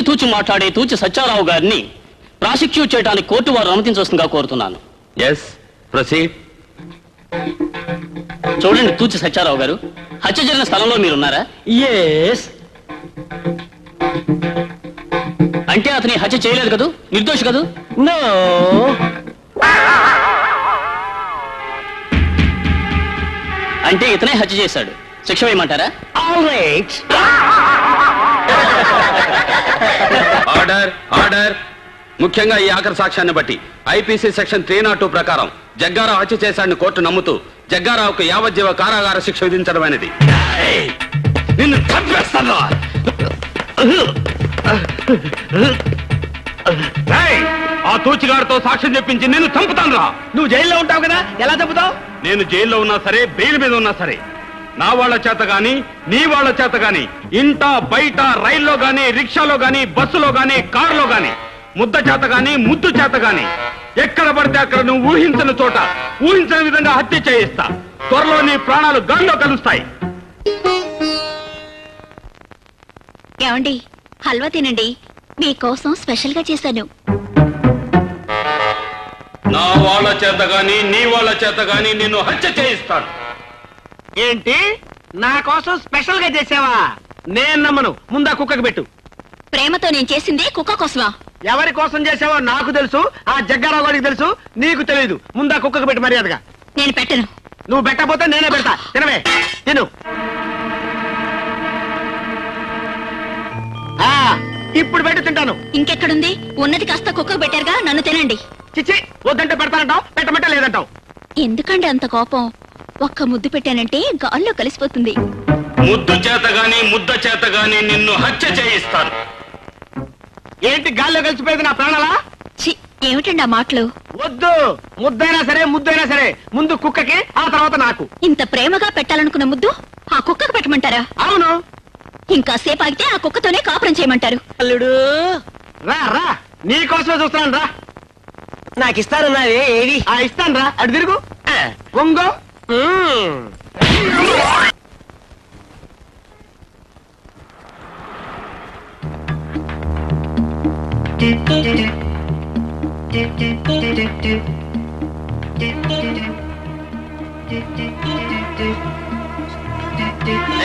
తూచి మాట్లాడే తూచి సత్యారావు గారిని ప్రాసిక్యూట్ చేయడానికి కోర్టు వారు అనుమతించవలసిందిగా కోరుతున్నాను. Yes proceed. చూడండి తూచి సత్యారావు గారు, హత్య జరిగిన స్థలంలో మీరున్నారా? ఎస్. అంటే అతని హత్య చేయలేదు కదూ, నిర్దోషి కదూ? నో. అంటే ఇతనే హత్య చేశాడు, శిక్ష వేయమంటారా? All right. Order order. ముఖ్యంగా ఈ ఆఖరి సాక్ష్యాన్ని బట్టి ఐపీసీ సెక్షన్ 302 ప్రకారం జగ్గారావు హత్య చేశాడని కోర్టు నమ్ముతూ జగ్గారావుకు యావజ్జీవ కారాగార శిక్ష విధించడమైనది. నిన్ను చంపేస్తాను. ఆ తూచిగారితో సాక్ష్యం చెప్పించి నిన్ను చంపుతాను రా. నువ్వు జైల్లో ఉంటావు కదా, ఎలా చంపుతావు? నేను జైల్లో ఉన్నా సరే, బెయిల్ మీద ఉన్నా సరే, నా వాళ్ళ చేత గాని నీ వాళ్ళ చేత గాని ఇంట బయట రైల్లో గాని రిక్షాలో గాని బస్సులో గాని కారులో గాని ముద్ద చేత గాని ముద్దు చేత గాని ఎక్కడ పడితే అక్కడ నువ్వు ఊహించని చోట ఊహించని విధంగా హత్య చేయిస్తా. త్వరలో నీ ప్రాణాలు గాల్లో కలుస్తాయి. ఏమండి, హల్వా తినండి, మీకోసం స్పెషల్ గా చేశాను. నా వాళ్ళ చేత గాని నీ వాళ్ళ చేత గాని నిన్ను హత్య చేయిస్తాను. ఏంటి, నా కోసం స్పెషల్ గా చేసావా? నేను నమ్మను. ముందా కుక్కకి పెట్టు. ప్రేమతో నేను చేసింది కుక్క కోసమా? ఎవరి కోసం చేసావో నాకు తెలుసు, ఆ జగ్గారావు గారికి తెలుసు, నీకు తెలియదు. ముందా కుక్కకి పెట్టు మర్యాదగా. నేను పెట్టను. నువ్వు పెట్టకపోతే నేనే పెడతా. తినవే, తిను. ఇప్పుడు పెట్టి తింటాను. ఇంకెక్కడుంది? ఉన్నది కాస్త కుక్కకు పెట్టారుగా, నన్ను తినండి. చిచ్చి, వద్దంటే పెడతానంటావు, పెట్టమంటే లేదంటావు. ఎందుకండి అంత కోపం? ఒక్క ముద్దు పెట్టానంటే గాల్లో కలిసిపోతుంది. ముద్దు చేత గాని ముద్ద చేత గాని నిన్ను హత్య చేయిస్తాను. ఏంటి గాల్లో కలిసిపోయేది నా ప్రాణాలా? చి, ఏమిటండి ఆ మాటలు? వద్దు, ముద్దైనా సరే ముద్దైనా సరే ముందు కుక్కకి, ఆ తర్వాత నాకు. ఇంత ప్రేమగా పెట్టాలనుకున్న ముద్దు ఆ కుక్కకు పెట్టమంటారా? అవును. ఇంకా సేపు ఆగితే ఆ కుక్కతోనే కాపురం చేయమంటారు. అల్లుడు రా రా, నీకోసమే చూస్తున్నాను రా. నాకు ఇస్తానన్నావే, ఏది? ఇస్తాను రా. అటు తిరుగు, వంగో.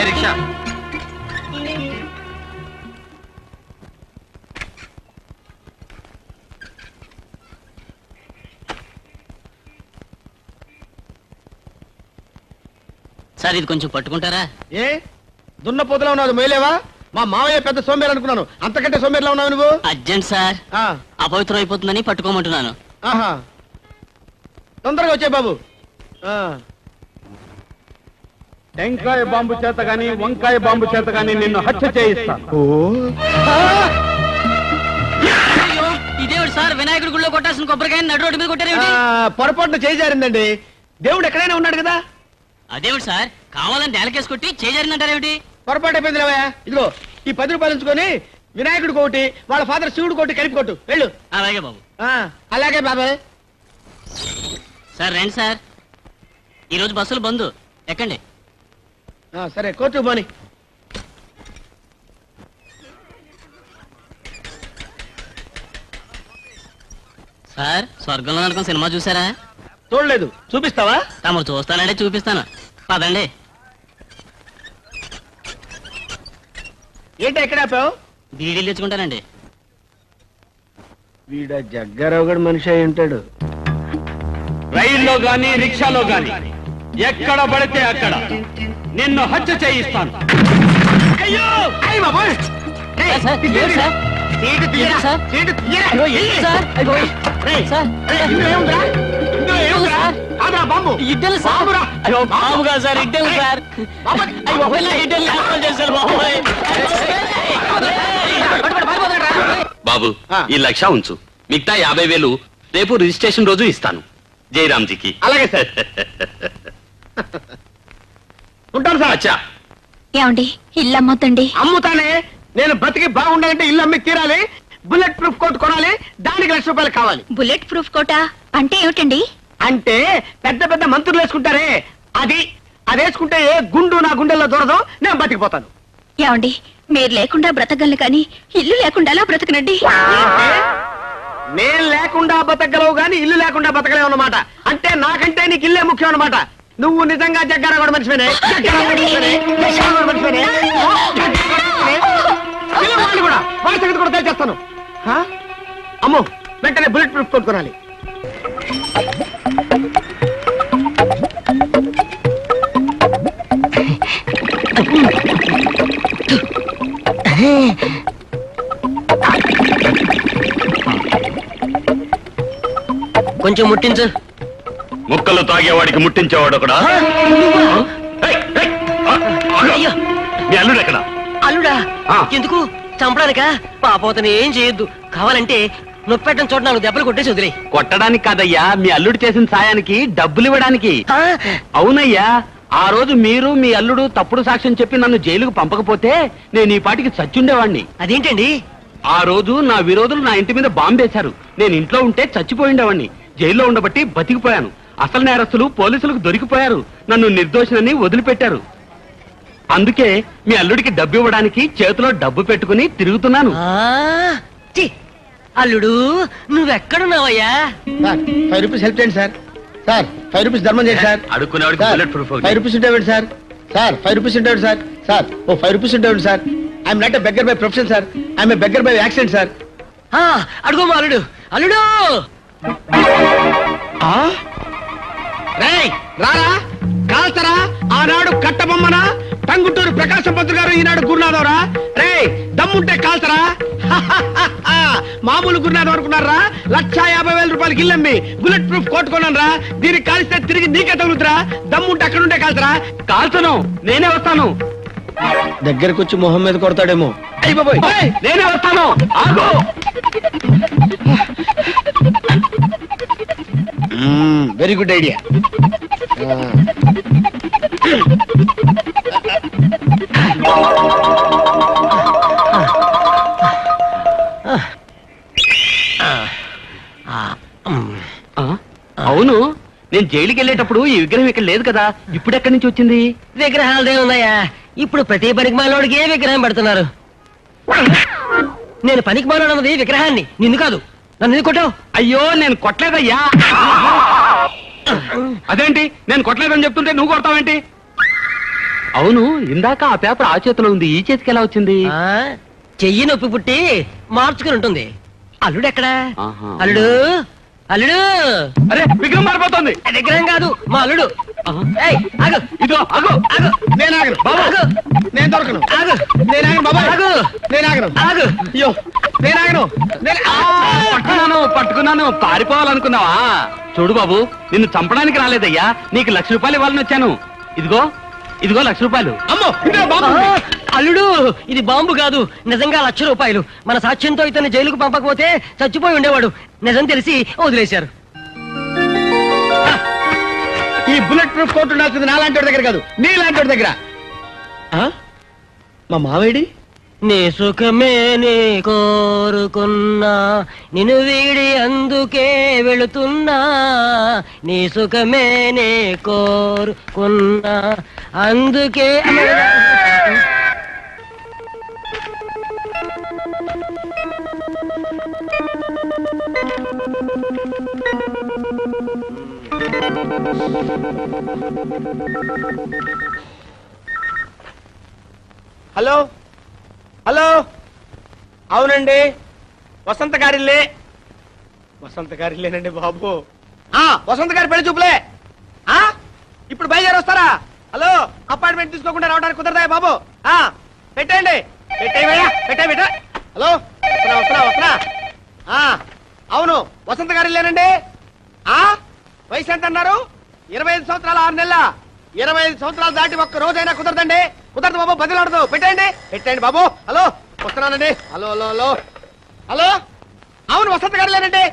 రిక్షా సార్, ఇది కొంచెం పట్టుకుంటారా? ఏ దున్నపోతులా ఉన్నావు, మొయ్యలేవా? మా మావయ్య పెద్ద సోమేరు అనుకున్నాను, అంతకంటే సోమేరులా ఉన్నావు నువ్వు. అర్జెంట్ సార్, అపవిత్రం అయిపోతుందని పట్టుకోమంటున్నాను. ఆహా, తొందరగా వచ్చే బాబు. టెంకాయ బాంబు చేత గాని వంకాయ బాంబు చేత గాని నిన్ను హత్య చేయిస్తాను. ఇదేవిడు సార్, వినాయకుడి గుళ్ళో కొట్టాల్సిన కొబ్బరికాయ నడు రోడ్డు మీద కొట్టారేమిటి? పొరపాటున చేజారిందండి. దేవుడు ఎక్కడైనా ఉన్నాడు కదా. అదేవిడు సార్, కావాలని నేలకేసి కొట్టి చేజారిందంటారేమిటి? పొరపాటు అయిపోయింది రావయ్య. ఇదిగో ఈ 10 రూపాయలు ఉంచుకొని వినాయకుడు కోటి, వాళ్ళ ఫాదర్ శివుడు కోటి కలిపి కొట్టు, వెళ్ళు. అలాగే బాబు. అలాగే బాబాయ్. సార్ రండి సార్, ఈరోజు బస్సులు బంద్, ఎక్కండి. సరే, కోర్టు పోని. సార్, స్వర్గంలో అనుకున్న సినిమా చూసారా? చూడలేదు, చూపిస్తావా? తమరు చూస్తానంటే చూపిస్తాను, పదండి. ఏంటి ఎక్కడ ఆపావు? బీడీలు తెచ్చుకుంటానండి. వీడ జగ్గారావు గడు మనిషి అయి ఉంటాడు. రైల్లో గాని రిక్షాలో గాని ఎక్కడ పడితే అక్కడ నిన్ను హత్య చేయిస్తాను. అయ్యో, అయ్య బాబోయ్. సీటు తీయరా, సీటు తీయరా. బాంబు ఇడ్డలు సార్. అయ్యో బాబుగా సార్, ఇడ్డలు సార్. చేశారు బాబోయ్. బాబు, ఈ 1,00,000 ఉంచు, మిగతా 50,000 రేపు రిజిస్ట్రేషన్ రోజు ఇస్తాను జయరామ్జీకి. అలాగే సార్. ఉంటాను సార్. అచ్చా, ఏమండి, ఇల్లు అమ్మొద్దండి. అమ్ముతానే. నేను బతికి బాగుండాలంటే ఇల్లు అమ్మి తీరాలి. బుల్లెట్ ప్రూఫ్ కోట్ కొనాలి, దానికి 1,00,000 రూపాయలు కావాలి. బుల్లెట్ ప్రూఫ్ కోటా అంటే ఏమిటండి? అంటే పెద్ద పెద్ద మంత్రులు వేసుకుంటారే, అది వేసుకుంటే ఏ గుండు నా గుండెల్లో దూరదు, నేను బతికిపోతాను. ఏమండి, మీరు లేకుండా బ్రతకగలను కానీ ఇల్లు లేకుండా ఎలా బ్రతకనండి? నేను లేకుండా బతకగలవు గాని ఇల్లు లేకుండా బతకలేవు అన్నమాట. అంటే నాకంటే నీకు ఇల్లే ముఖ్యం అన్నమాట. నువ్వు నిజంగా జగ్గారాగడ మనిషివేనే? వాళ్ళు కూడా వాళ్ళ సంగతి కూడా తెలిచేస్తాను. అమ్మో, వెంటనే బుల్లెట్ ప్రూఫ్ కొనుక్కోనాలి. కొంచెం ముట్టించు. ముక్కలు తాగేవాడికి ముట్టించేవాడు ఒకడా? మీ అల్లుడు ఎక్కడ? అల్లుడా? ఎందుకు చంపడానికా? పాపోతని ఏం చేయొద్దు. కావాలంటే నొప్పెట్టని చోట 4 దెబ్బలు కొట్టేసి వదిలే. కొట్టడానికి కాదయ్యా, మీ అల్లుడు చేసిన సాయానికి డబ్బులు ఇవ్వడానికి. అవునయ్యా, ఆ రోజు మీరు మీ అల్లుడు తప్పుడు సాక్ష్యం చెప్పి నన్ను జైలుకు పంపకపోతే నేను ఈ పాటికి చచ్చుండేవాణ్ణి. అదేంటండి? ఆ రోజు నా విరోధులు నా ఇంటి మీద బాంబేశారు. నేను ఇంట్లో ఉంటే చచ్చిపోయిండేవాణ్ణి. జైల్లో ఉండబట్టి బతికిపోయాను. అసలు నేరస్తులు పోలీసులకు దొరికిపోయారు. నన్ను నిర్దోషినని వదిలిపెట్టారు. అందుకే మీ అల్లుడికి డబ్బు ఇవ్వడానికి చేతిలో డబ్బు పెట్టుకుని తిరుగుతున్నాను. అల్లుడు, నువ్వెక్కడున్నావయ్యా? సార్ 5 రూపీస్ హెల్ప్ చేయండి సార్. సార్ 5 రూపీస్ ధర్మం చేయండి సార్. అడుక్కునేవాడికి బుల్లెట్ ప్రూఫ్ 5 రూపీస్ ఉంటాయండి సార్. సార్ 5 రూపీస్ ఉంటాయండి సార్. సార్ ఓ 5 రూపీస్ ఉంటాయండి sir. I'm not a beggar by profession sir. I'm a beggar by accident sir. అడుగు మా అల్లుడు. అల్లుడు రేయ్ రారా, కాల్చరా. ఆనాడు కట్టబొమ్మన టంగుటూరు ప్రకాశం పంతులు గారు, ఈనాడు గురునాథవరా. రేయ్ దమ్ముంటే కాల్చరా. మామూలు గురునాథం అనుకున్నారా? 1,50,000 రూపాయలకి ఇల్లమ్మి బుల్లెట్ ప్రూఫ్ కొట్టుకున్నాను రా. దీనికి కాల్స్తే తిరిగి నీకే తగులుతురా. దమ్ముంటే అక్కడుంటే కాల్చరా. కాల్చను, నేనే వస్తాను. దగ్గరకు వచ్చి మొహం మీద కొడతాడేమో. అయ్య బాబోయ్, నేనే వస్తాను. ఆగు. Very good idea. అవును, నేను జైలుకి వెళ్ళేటప్పుడు ఈ విగ్రహం ఇక్కడ లేదు కదా, ఇప్పుడు ఎక్కడి నుంచి వచ్చింది? విగ్రహాలదే ఉన్నాయా? ఇప్పుడు ప్రతి పనికి మాలోడికి విగ్రహం పెడుతున్నారు. నేను పనికి మాలోడన్నది విగ్రహాన్ని, నిన్ను కాదు. నన్ను ఎందుకు కొట్టావు? అయ్యో, నేను కొట్టలేదయ్యా. అదేంటి, నేను కొట్టలేదని చెప్తుంటే నువ్వు కొడతావేంటి? అవును, ఇందాక ఆ పేపర్ ఆ చేతిలో ఉంది, ఈ చేతికి ఎలా వచ్చింది? చెయ్యి నొప్పి పుట్టి మార్చుకుని ఉంటుంది. అల్లుడు ఎక్కడా? ఆహా. అల్లుడు, అల్లుడు. అరే, విగ్రహం మారిపోతుంది. విగ్రహం కాదు, మా అల్లుడు. ఏయ్, ఆగు. ఇదిగో ఆగు. ఆగు. నేను ఆగను బాబు, ఆగు. నేను దొరకను. ఆగు. నేను ఆగను బాబా. ఆగు. నేను ఆగను. ఆగు. అయ్యో, నేను ఆగను. పట్టుకున్నాను. పారిపోవాలనుకున్నావా? చూడు బాబు, నిన్ను చంపడానికి రాలేదయ్యా, నీకు 1,00,000 రూపాయలు ఇవ్వాలని వచ్చాను. ఇదిగో 1,00,000 రూపాయలు. అమ్మో, ఇందులో బాబు. అల్లుడు, ఇది బాంబు కాదు, నిజంగా 1,00,000 రూపాయలు. మన సాక్ష్యంతో ఇతన్ని జైలుకు పంపకపోతే చచ్చిపోయి ఉండేవాడు. నిజం తెలిసి వదిలేశారు. ఈ బుల్లెట్ ప్రూఫ్ కోర్టు ఉండాల్సింది నాలాంటి వాడి దగ్గర కాదు, నీలాంటి వాడి దగ్గర. మా మావేడి? నీ సుఖమే నీ కోరుకున్నా, నిన్ను వీడి అందుకే వెళుతున్నా. నీ సుఖమే నీ కోరుకున్నా, అందుకే. హలో హలో, అవునండి, వసంత గారిల్లే. వసంత గారిల్లేనండి బాబు. వసంత గారి పెళ్లి చూపులే. ఇప్పుడు బయలుదేరి వస్తారా? హలో, అపాయింట్మెంట్ తీసుకోకుండా రావడానికి కుదరదా బాబు? పెట్టండి. పెట్టే. హలో, వస్తున్నా. అవును, వసంత గారిల్లేనండి. వయసు ఎంత అన్నారు? 25 సంవత్సరాలు 6 నెలల. 25 సంవత్సరాలు దాటి ఒక్క రోజైనా కుదరదండి. కుదరదు బాబు, బదిలాడదు. పెట్టండి బాబు. హలో, వస్తున్నానండి. హలో, అవును, వసంత గారిలేనండి.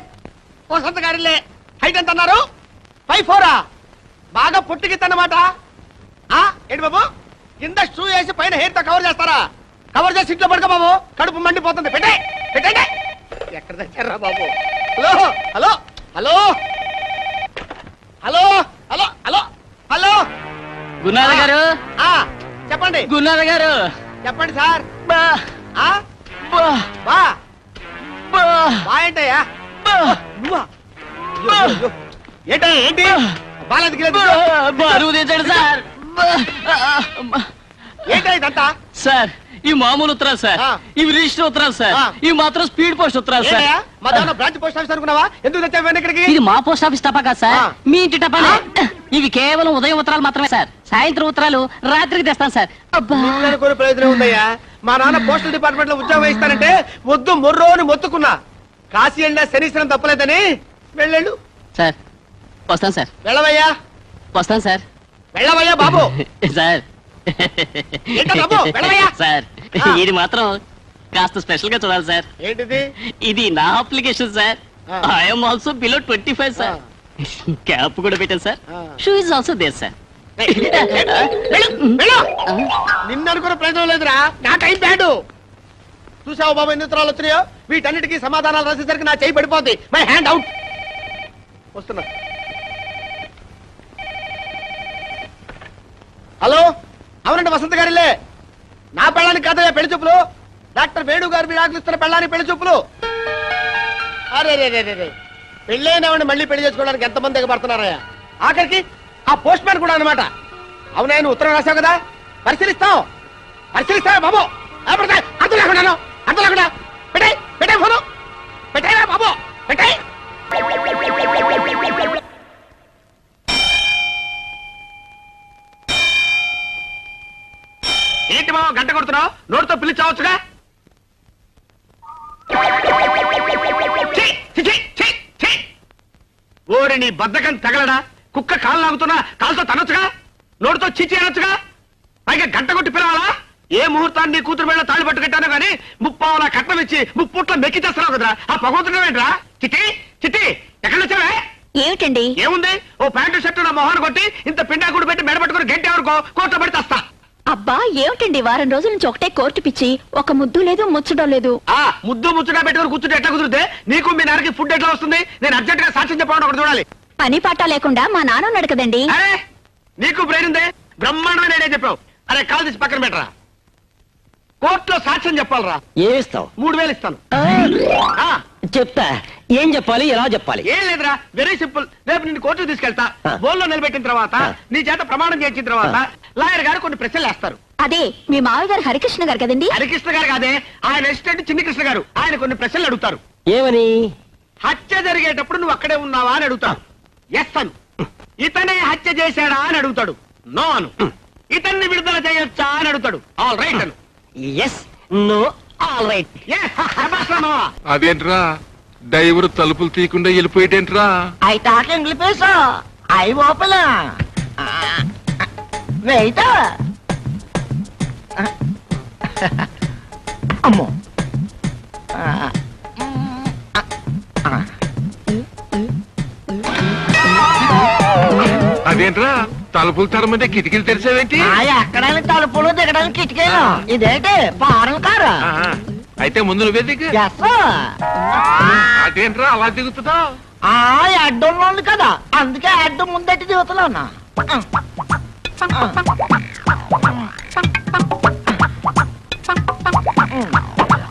వసంత గారిలే. హైట్ ఎంత అన్నారు? 5'4". బాగా పొట్టికిద్దన్నమాట. ఏంటి బాబు, కింద షూ వేసి పైన హెయిర్ తో కవర్ చేస్తారా? కవర్ చేసి ఇంట్లో పడుకో బాబు, కడుపు మండిపోతుంది. పెట్టండి. ఎక్కడ తెచ్చారా బాబు? హలో. గురునాథ గారు, చెప్పండి. గురునాథ గారు, చెప్పండి సార్. బా ఆ? బా బా బా బా ఏంటయ్యా బా నువ్వా అయ్యో, అయ్యో, అయ్యో. ఏంటయ్యా ఏంటి బాలెందుకు లేదు? బరువు దించండి సార్. ఏంటయ్యా ఇదంతా సార్ ఈ మామూలు ఉత్తరాలు సార్, ఆ. ఇవి రిజిస్టర్ ఉత్తరాలు సార్, ఆ. ఇవి మాత్రం స్పీడ్ పోస్ట్ ఉత్తరాలు సార్. ఏంటయ్యా మా దాని బ్రాంచ్ పోస్ట్ ఆఫీస్ అనుకున్నావా? ఎందుకు తెచ్చావు ఇక్కడికి? ఇది మా పోస్ట్ ఆఫీస్ టపా కాదు సార్, ఆ. మీ ఇంటి టపానే. ఇవి కేవలం ఉదయం ఉత్తరాలు మాత్రమే సార్, సాయంత్రం ఉత్తరాలు రాత్రికి తెస్తాను సార్. అబ్బా నిన్ను కొన్ని ప్రయోజనం ఉందయ్యా. మా నాన్న పోస్టల్ డిపార్ట్మెంట్ లో ఉద్యోగం ఇస్తానంటే వద్దు మొర్రోని మొత్తుకున్నా. కాశీ వెళ్ళినా శనీశ్వరం తప్పలేదని వెళ్ళేళ్ళు. సార్ వస్తాను సార్, వెళ్ళవయ్యా వస్తాను సార్. వెళ్ళవయ్యా బాబు. సార్ ఏంటో బాబు, వెళ్ళవయ్యా. సార్ ఆ. ఇది మాత్రం కాస్త స్పెషల్ గా చూడాలి సార్. ఏంటిది? ఇది నా అప్లికేషన్ సార్. ఆ. I'm also below 25 sir. Cap కూడా పెట్టాను సార్. ఆ. Shoe is also there sir. వెళ్ళు. నిన్ను అనుకున్న ప్రయోజనం లేదురా, నా టైం బ్యాడు. చూసావు బాబు ఎన్ని ఉత్తరాలు వచ్చినాయో? వీటన్నిటికీ సమాధానాలు రాసేసరికి నా చేయి పడిపోద్ది. My hand out. వస్తున్నా. హలో, అవునండి వసంత గారిలే. నా పెళ్ళానికి కాదయ్యా పెళ్లి చూపులు. డాక్టర్ వేణు గారు మీరు ఆకలిస్తున్న పెళ్ళానికి పెళ్లి చూపులు. అరే రే రే రే, పెళ్ళైనవాడిని మళ్ళీ పెళ్లి చేసుకోవడానికి ఎంతమంది ఎగబడుతున్నారయ్యా? ఆఖరికి ఆ పోస్ట్ మ్యాన్ కూడా అన్నమాట. అవునా, నువ్వు ఉత్తరం రాసావు కదా, పరిశీలిస్తావు బాబు. అర్థం లేకుండా పెట్టాయి ఫోను. పెట్టాయిరా బాబు, పెట్టాయి. ఏంటి బాబు గంట కొడుతున్నావు? నోటితో పిలిచావచ్చుగా. ఓరి నీ బద్దకం తగలడా? కుక్క కాలు లాగుతున్నా కాలుతో తనొచ్చుగా, నోటితో చిచి అనొచ్చుగా. పైగా గంట కొట్టి పిలవాలా? ఏ ముహూర్తాన్ని నీ కూతురు మీద తాళి పట్టు కట్టాను గానీ ముప్పావులా కట్నం ఇచ్చి ముప్పుట్ల మెక్కి చేస్తున్నావు కదరా. ఆ పగవుతున్నావు ఏంట్రా? చిట్టి ఎక్కడ వచ్చావే? ఏమిటండి? ఏముంది, ఓ ప్యాంటు షర్టు నా మొహాన్ని కొట్టి ఇంత పిండాకుడు పెట్టి మెడ పట్టుకుని గంట ఎవరికో కోర్టులో పడి తెస్తా. అబ్బా ఏమిటండి, వారం రోజుల నుంచి ఒకటే కోర్టు పిచ్చి, ఒక ముద్దు లేదు ముచ్చడం లేదు. ఆ ముద్దు ముచ్చుగా పెట్టుకుని కూర్చుంటే ఎట్లా కుదిరితే నీకు మీ నాన్నకి ఫుడ్ ఎట్లా వస్తుంది? నేను అర్జెంట్ గా సాక్ష్యం చెప్పాలని ఒకటి చూడాలి. పని పాట లేకుండా మా నాన్న ఉన్నాడు కదండి. అరే నీకు బ్రెయిన్ ఉందే, బ్రహ్మాండమే నేనే చెప్పావు. అరే కాల్ తీసి పక్కన పెట్టరా. కోర్టులో సాక్ష్యం చెప్పాలరా. ఏమిస్తావు? 3000 ఇస్తాను. ఆ, చెప్తా. ఏం చెప్పాలి, ఎలా చెప్పాలి? ఏం లేదురా, వెరీ సింపుల్. రేపు నిన్ను కోర్టుకు తీసుకెళ్తా. ఆ. బోల్లో నిలబెట్టిన తర్వాత నీ చేత ప్రమాణం చేయించిన తర్వాత లాయర్ గారు కొన్ని ప్రశ్నలు వేస్తారు. అదే మీ మావి గారు హరికృష్ణ గారు కదండి. హరికృష్ణ గారు కాదే, ఆయన అసిస్టెంట్ చిన్ని కృష్ణ గారు. ఆయన కొన్ని ప్రశ్నలు అడుగుతారు. ఏమని? హత్య జరిగేటప్పుడు నువ్వు అక్కడే ఉన్నావా అని అడుగుతాడు. ఎస్ అను. ఇతనే హత్య చేశాడా అని అడుగుతాడు. నో అను. ఇతన్ని విడుదల చేయొచ్చా అని అడుగుతాడు. ఆల్ రైట్ అను. Yes, no, all right. Yes, శభాష్ రా మావా. అదేంట్రా డ్రైవర్ తలుపులు తీయకుండా వెళ్ళిపోయేటేంట్రా? I talk English, I open wait. అమ్మో, అదేంట్రా తలుపులు తరమంటే కిటికీలు తెరిచావేంటి? ఎక్కడానికి తలుపులు దిగడానికి కిటికీలు. ఇదేంటి ఫారెన్ కారు? ఆహా, అయితే ముందు నువ్వే దిగు. ఎస్. అదేంట్రా అలా దిగుతున్నావు? అడ్డం ఉంది కదా, అందుకే అడ్డం ముందట్టి దిగుతున్నా.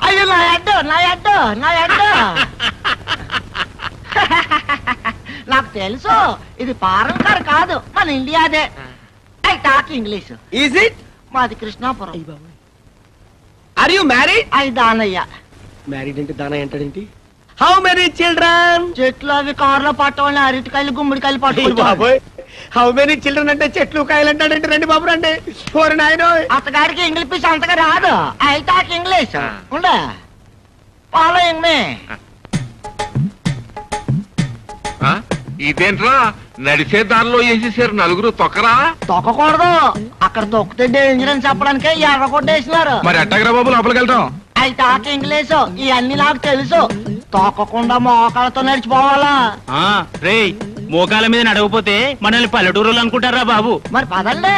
అయ్యో నా అడ్డు. నాకు తెలుసు ఇది ఫారెన్ కార్ కాదు, మన ఇండియాదే. I talk English. Is it? మాది కృష్ణాపురం. Are you married? అది దానయ్య. మ్యారీడ్ అంటే దానా ఏంటండి? How many children? చెట్లు అవి కార్లో పట్టవాళ్ళని అరటికాయలు గుమ్మడికాయలు పట్టుకుంటారు. బాబోయ్, హౌ మెనీ చిల్డ్రన్ అంటే చెట్లు కాయలు అంటాడంటే రండి బాబు రండి. ఓరి నాయనో. అతగాడికి ఇంగ్లీష్ అంతగా రాదు. I talk English. ఉండే ఫాలోయింగ్ మీ. ఆ? ఇదేంట్రా నడిచే దారిలో వేసేసారు నలుగురు తొక్కరా? తొక్కకూడదు, అక్కడ తొక్కితే డేంజర్ అని చెప్పడానికే ఎర్ర కొట్టేసినారు. మరి ఎట్టగరా బాబు లోపలికి వెళ్తాం? ఐ టాక్ ఇంగ్లీష్, ఇవన్నీ నాకు తెలుసు. తొక్కకుండా మోకాళ్ళతో నడిచిపోవాలా? రే మోకాల మీద నడవపోతే మనల్ని పల్లెటూరులు అనుకుంటారా బాబు? మరి పదండి.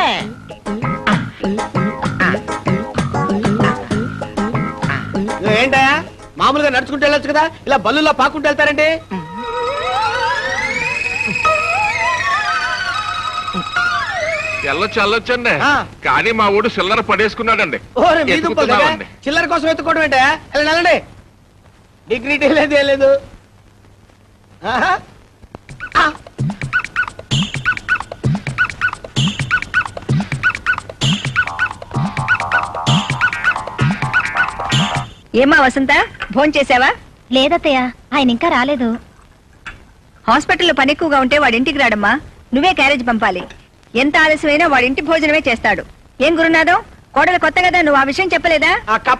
ఏంటా మామూలుగా నడుచుకుంటూ వెళ్ళొచ్చు కదా, ఇలా బల్లుల్లో పాకుంటూ వెళ్తారండి? వెళ్ళొచ్చండి ఆ. కానీ మా ఊడు చిల్లర పడేసుకున్నాడండి ఓరే మీ దుంపలు కదా, ఎత్తుకుతున్నామండి. చిల్లర కోసం ఎత్తుకోవడం ఏంటే వెళ్ళండి డిగ్నిటీ లేదు ఏం లేదు ఆహా. ఆ. ఏమా వసంత భోంచేసావా? లేదత్తయ్య ఆయన ఇంకా రాలేదు. హాస్పిటల్లో పని ఎక్కువగా ఉంటే వాడింటికి రాడమ్మా. నువ్వే క్యారేజ్ పంపాలి. ఎంత ఆలస్యమైనా వాడింటి భోజనమే చేస్తాడు. ఏం గురునాథం, కోడలు కొత్త కదా, నువ్వు ఆ విషయం చెప్పలేదా? ఆ కప్ప